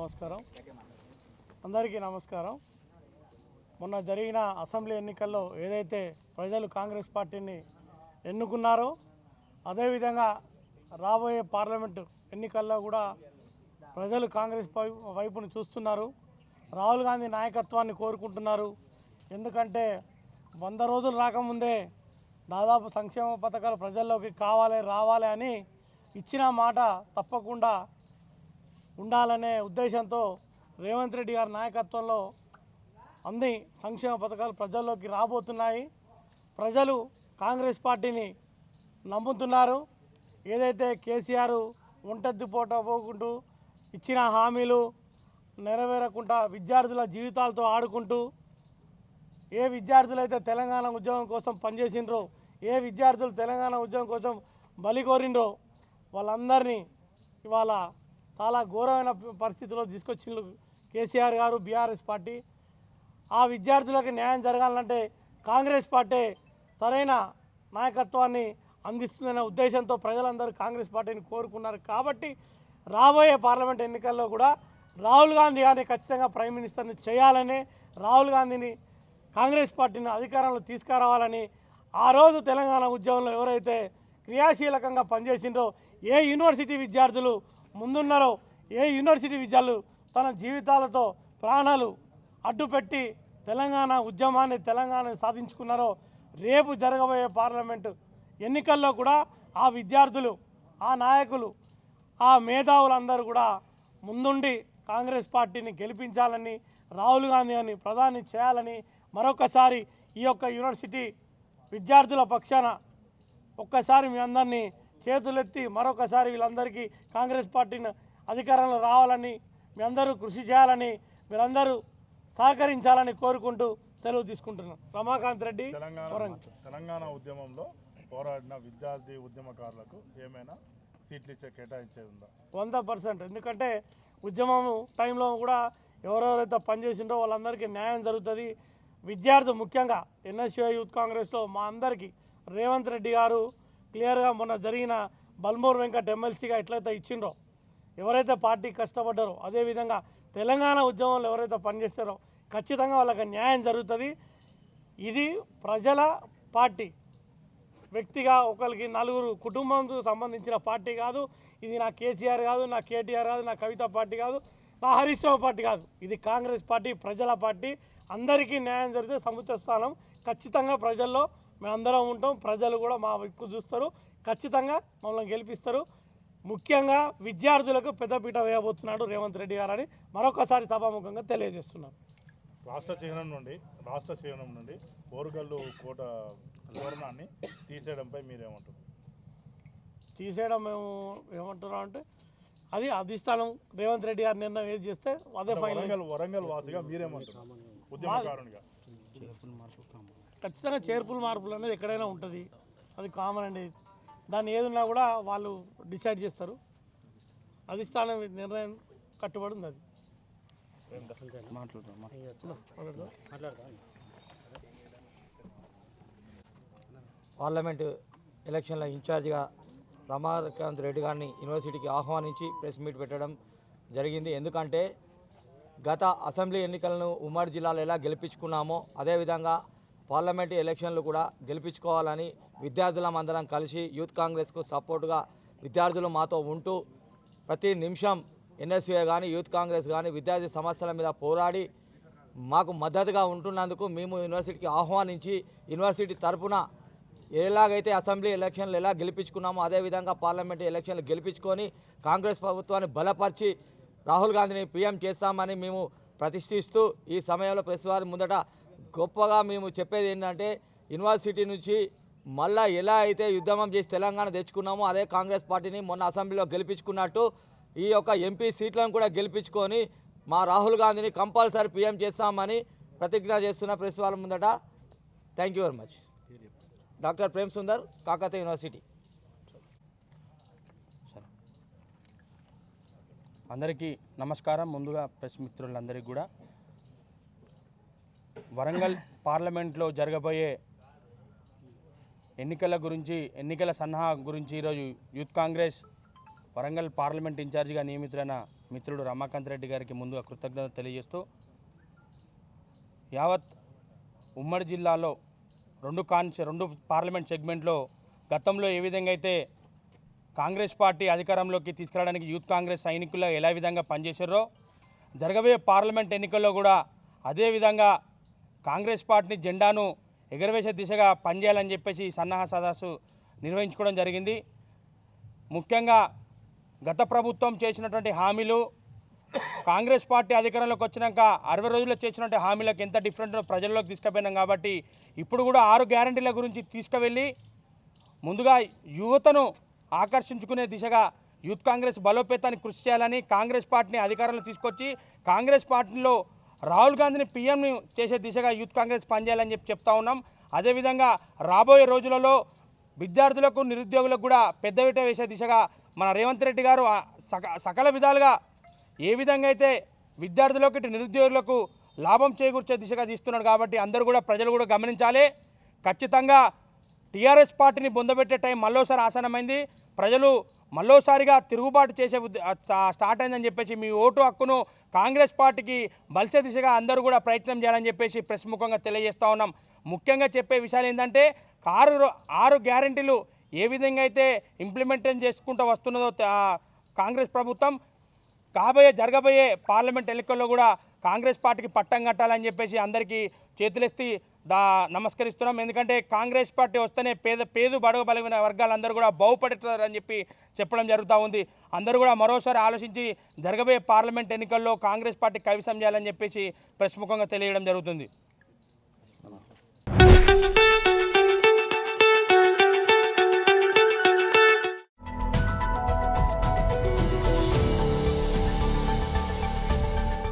నమస్కారం. అందరికీ నమస్కారం. మొన్న జరిగిన అసెంబ్లీ ఎన్నికల్లో ఏదైతే ప్రజలు కాంగ్రెస్ పార్టీని ఎన్నుకున్నారో అదేవిధంగా రాబోయే పార్లమెంటు ఎన్నికల్లో కూడా ప్రజలు కాంగ్రెస్ వైపును చూస్తున్నారు. రాహుల్ గాంధీ నాయకత్వాన్ని కోరుకుంటున్నారు. ఎందుకంటే 100 రోజులు రాకముందే దాదాపు సంక్షేమ పథకాలు ప్రజల్లోకి రావాలి అని ఇచ్చిన మాట తప్పకుండా ఉండాలనే ఉద్దేశంతో రేవంత్ రెడ్డి గారి నాయకత్వంలో అన్ని సంక్షేమ పథకాలు ప్రజల్లోకి రాబోతున్నాయి. ప్రజలు కాంగ్రెస్ పార్టీని నమ్ముతున్నారు. ఏదైతే కేసీఆర్ పోకుంటూ ఇచ్చిన హామీలు నెరవేరకుండా విద్యార్థుల జీవితాలతో ఆడుకుంటూ ఏ విద్యార్థులైతే తెలంగాణ ఉద్యమం కోసం పనిచేసిండ్రో, ఏ విద్యార్థులు తెలంగాణ ఉద్యమం కోసం బలి కోరిండ్రో వాళ్ళందరినీ ఇవాళ చాలా ఘోరమైన పరిస్థితుల్లో తీసుకొచ్చిండ్రు కేసీఆర్ గారు, బీఆర్ఎస్ పార్టీ. ఆ విద్యార్థులకు న్యాయం జరగాలంటే కాంగ్రెస్ పార్టీ సరైన నాయకత్వాన్ని అందిస్తుందనే ఉద్దేశంతో ప్రజలందరూ కాంగ్రెస్ పార్టీని కోరుకున్నారు. కాబట్టి రాబోయే పార్లమెంట్ ఎన్నికల్లో కూడా రాహుల్ గాంధీ గారిని ఖచ్చితంగా ప్రైమ్ మినిస్టర్ని చేయాలని, రాహుల్ గాంధీని కాంగ్రెస్ పార్టీని అధికారంలో తీసుకురావాలని, ఆ రోజు తెలంగాణ ఉద్యమంలో ఎవరైతే క్రియాశీలకంగా పనిచేసిండ్రో, ఏ యూనివర్సిటీ విద్యార్థులు ముందున్నారో, ఏ యూనివర్సిటీ విద్యార్థులు తన జీవితాలతో ప్రాణాలు అడ్డుపెట్టి తెలంగాణ ఉద్యమాన్ని సాధించుకున్నారో, రేపు జరగబోయే పార్లమెంటు ఎన్నికల్లో కూడా ఆ విద్యార్థులు, ఆ నాయకులు, ఆ మేధావులందరూ కూడా ముందుండి కాంగ్రెస్ పార్టీని గెలిపించాలని, రాహుల్ గాంధీ అని ప్రధాని చేయాలని మరొకసారి ఈ యొక్క యూనివర్సిటీ విద్యార్థుల పక్షాన ఒక్కసారి మీ అందరినీ చేతులెత్తి మరొకసారి వీళ్ళందరికీ కాంగ్రెస్ పార్టీని అధికారంలో రావాలని, మీ అందరూ కృషి చేయాలని, మీరందరూ సహకరించాలని కోరుకుంటూ సెలవు తీసుకుంటున్నాం. రమాకాంత్ రెడ్డి. తెలంగాణ ఉద్యమంలో పోరాడిన విద్యార్థి ఉద్యమకారులకు ఏమైనా సీట్లు ఇచ్చే కేటాయించేది ఉందా? 100%. ఎందుకంటే ఉద్యమం టైంలో కూడా ఎవరెవరైతే పనిచేసిండో వాళ్ళందరికీ న్యాయం జరుగుతుంది. విద్యార్థులు ముఖ్యంగా ఎన్ఎస్యూఐ యూత్ కాంగ్రెస్లో మా అందరికీ రేవంత్ రెడ్డి గారు క్లియర్గా మొన్న జరిగిన బల్మూర్ వెంకట్ ఎమ్మెల్సీగా ఎట్లయితే ఇచ్చిండ్రో, ఎవరైతే పార్టీ కష్టపడ్డారో, అదేవిధంగా తెలంగాణ ఉద్యమంలో ఎవరైతే పనిచేస్తారో ఖచ్చితంగా వాళ్ళకి న్యాయం జరుగుతుంది. ఇది ప్రజల పార్టీ, వ్యక్తిగా ఒకరికి నలుగురు కుటుంబంతో సంబంధించిన పార్టీ కాదు. ఇది నా కేసీఆర్ కాదు, నా కేటీఆర్ కాదు, నా కవిత పార్టీ కాదు, నా హరీష్ రావు పార్టీ కాదు. ఇది కాంగ్రెస్ పార్టీ, ప్రజల పార్టీ. అందరికీ న్యాయం జరిగితే సముచిత స్థానం ఖచ్చితంగా ప్రజల్లో మేమందరం ఉంటాం. ప్రజలు కూడా మా వైపు చూస్తారు, ఖచ్చితంగా మమ్మల్ని గెలిపిస్తారు. ముఖ్యంగా విద్యార్థులకు పెద్దపీట వేయబోతున్నాడు రేవంత్ రెడ్డి గారని మరొకసారి సభాముఖంగా తెలియజేస్తున్నాను. రాష్ట్ర చిహ్నం నుండి ఓరుగల్లు కోట తోరణాన్ని తీసేయడంపై మీరేమంటారు? తీసేయడం మేము ఏమంటున్నాం అంటే అది అధిష్టానం రేవంత్ రెడ్డి గారు నిర్ణయం ఏది చేస్తే అదే ఫైనల్. వరంగల్ వాసిగా మీరేమంటారు? ఉద్యమకారునిగా ఖచ్చితంగా చేర్పులు మార్పులు అనేది ఎక్కడైనా ఉంటుంది, అది కామన్ అండి. దాన్ని ఏదున్నా కూడా వాళ్ళు డిసైడ్ చేస్తారు. అధిష్టానం నిర్ణయం కట్టుబడి ఉంది. అది పార్లమెంటు ఎలక్షన్ల ఇన్ఛార్జిగా రమాకాంత్ రెడ్డి గారిని యూనివర్సిటీకి ఆహ్వానించి ప్రెస్ మీట్ పెట్టడం జరిగింది. ఎందుకంటే గత అసెంబ్లీ ఎన్నికలను ఉమ్మడి జిల్లాలో ఎలా గెలిపించుకున్నామో అదేవిధంగా పార్లమెంటు ఎలక్షన్లు కూడా గెలిపించుకోవాలని విద్యార్థులమందరం కలిసి యూత్ కాంగ్రెస్కు సపోర్టుగా విద్యార్థులు మాతో ఉంటూ ప్రతి నిమిషం ఎన్ఎస్యూఏ కానీ యూత్ కాంగ్రెస్ కానీ విద్యార్థి సమస్యల మీద పోరాడి మాకు మద్దతుగా ఉంటున్నందుకు మేము యూనివర్సిటీకి ఆహ్వానించి యూనివర్సిటీ తరఫున ఎలాగైతే అసెంబ్లీ ఎలక్షన్లు ఎలా గెలిపించుకున్నామో అదేవిధంగా పార్లమెంటు ఎలక్షన్లు గెలిపించుకొని కాంగ్రెస్ ప్రభుత్వాన్ని బలపరిచి రాహుల్ గాంధీని పీఎం చేస్తామని మేము ప్రతిష్ఠిస్తూ ఈ సమయంలో ప్రెస్ వారి ముందట గొప్పగా మేము చెప్పేది ఏంటంటే యూనివర్సిటీ నుంచి మళ్ళా ఎలా అయితే ఉద్యమం చేసి తెలంగాణ తెచ్చుకున్నామో అదే కాంగ్రెస్ పార్టీని మొన్న అసెంబ్లీలో గెలిపించుకున్నట్టు ఈ యొక్క ఎంపీ సీట్లను కూడా గెలిపించుకొని మా రాహుల్ గాంధీని కంపల్సరీ పీఎం చేస్తామని ప్రతిజ్ఞ చేస్తున్న ప్రెస్ వాళ్ళ ముందట. Thank you very much. Doctor Prem Sundar, Kakatiya university. అందరికీ నమస్కారం. ముందుగా ప్రెస్ మిత్రులందరికీ కూడా వరంగల్ పార్లమెంట్లో జరగబోయే ఎన్నికల సన్నాహం గురించి ఈరోజు యూత్ కాంగ్రెస్ వరంగల్ పార్లమెంట్ ఇన్ఛార్జిగా నియమితులైన మిత్రుడు రమాకాంత్ రెడ్డి గారికి ముందుగా కృతజ్ఞతలు తెలియజేస్తూ యావత్ ఉమ్మడి జిల్లాలో రెండు పార్లమెంట్ సెగ్మెంట్లో గతంలో ఏ విధంగా అయితే కాంగ్రెస్ పార్టీ అధికారంలోకి తీసుకురావడానికి యూత్ కాంగ్రెస్ సైనికులు ఎలా విధంగా పనిచేశారో జరగబోయే పార్లమెంట్ ఎన్నికల్లో కూడా అదేవిధంగా కాంగ్రెస్ పార్టీ జెండాను ఎగరవేసే దిశగా పనిచేయాలని చెప్పేసి సన్నాహ సదస్సు నిర్వహించుకోవడం జరిగింది. ముఖ్యంగా గత ప్రభుత్వం చేసినటువంటి హామీలు కాంగ్రెస్ పార్టీ అధికారంలోకి వచ్చినాక 60 రోజుల్లో చేసినటువంటి హామీలకు ఎంత డిఫరెంట్ ప్రజల్లోకి తీసుకుపోయినాం కాబట్టి ఇప్పుడు కూడా 6 గ్యారంటీల గురించి తీసుకువెళ్ళి ముందుగా యువతను ఆకర్షించుకునే దిశగా యూత్ కాంగ్రెస్ బలోపేతానికి కృషి చేయాలని కాంగ్రెస్ పార్టీని అధికారంలో తీసుకొచ్చి కాంగ్రెస్ పార్టీలో రాహుల్ గాంధీని పీఎంని చేసే దిశగా యూత్ కాంగ్రెస్ పనిచేయాలని చెప్తా ఉన్నాం. అదేవిధంగా రాబోయే రోజులలో విద్యార్థులకు నిరుద్యోగులకు కూడా పెద్దపీట వేసే దిశగా మన రేవంత్ రెడ్డి గారు సకల విధాలుగా ఏ విధంగా అయితే విద్యార్థులకు ఇటు నిరుద్యోగులకు లాభం చేకూర్చే దిశగా తీస్తున్నాడు కాబట్టి అందరూ కూడా ప్రజలు కూడా గమనించాలి. ఖచ్చితంగా టీఆర్ఎస్ పార్టీని బొందబెట్టే టైం మళ్ళోసారి ఆసనమైంది. ప్రజలు మళ్ళోసారిగా తిరుగుబాటు చేసే స్టార్ట్ అయిందని చెప్పేసి మీ ఓటు హక్కును కాంగ్రెస్ పార్టీకి బలిసే దిశగా అందరూ కూడా ప్రయత్నం చేయాలని చెప్పేసి ప్రెస్ ముఖంగా తెలియజేస్తూ ఉన్నాం. ముఖ్యంగా చెప్పే విషయాలు ఏంటంటే 6 గ్యారెంటీలు ఏ విధంగా అయితే ఇంప్లిమెంటేషన్ చేసుకుంటూ వస్తున్నదో కాంగ్రెస్ ప్రభుత్వం జరగబోయే పార్లమెంట్ ఎన్నికల్లో కూడా కాంగ్రెస్ పార్టీకి పట్టం కట్టాలని చెప్పేసి అందరికీ చేతులెత్తి నమస్కరిస్తున్నాం. ఎందుకంటే కాంగ్రెస్ పార్టీ వస్తేనే పేద బడుగు బలమైన వర్గాలందరూ కూడా బాగుపడుతారని చెప్పడం జరుగుతూ ఉంది. అందరూ కూడా మరోసారి ఆలోచించి జరగబోయే పార్లమెంట్ ఎన్నికల్లో కాంగ్రెస్ పార్టీ కైవసం చేయాలని చెప్పేసి ప్రెస్ ముఖంగా తెలియడం జరుగుతుంది.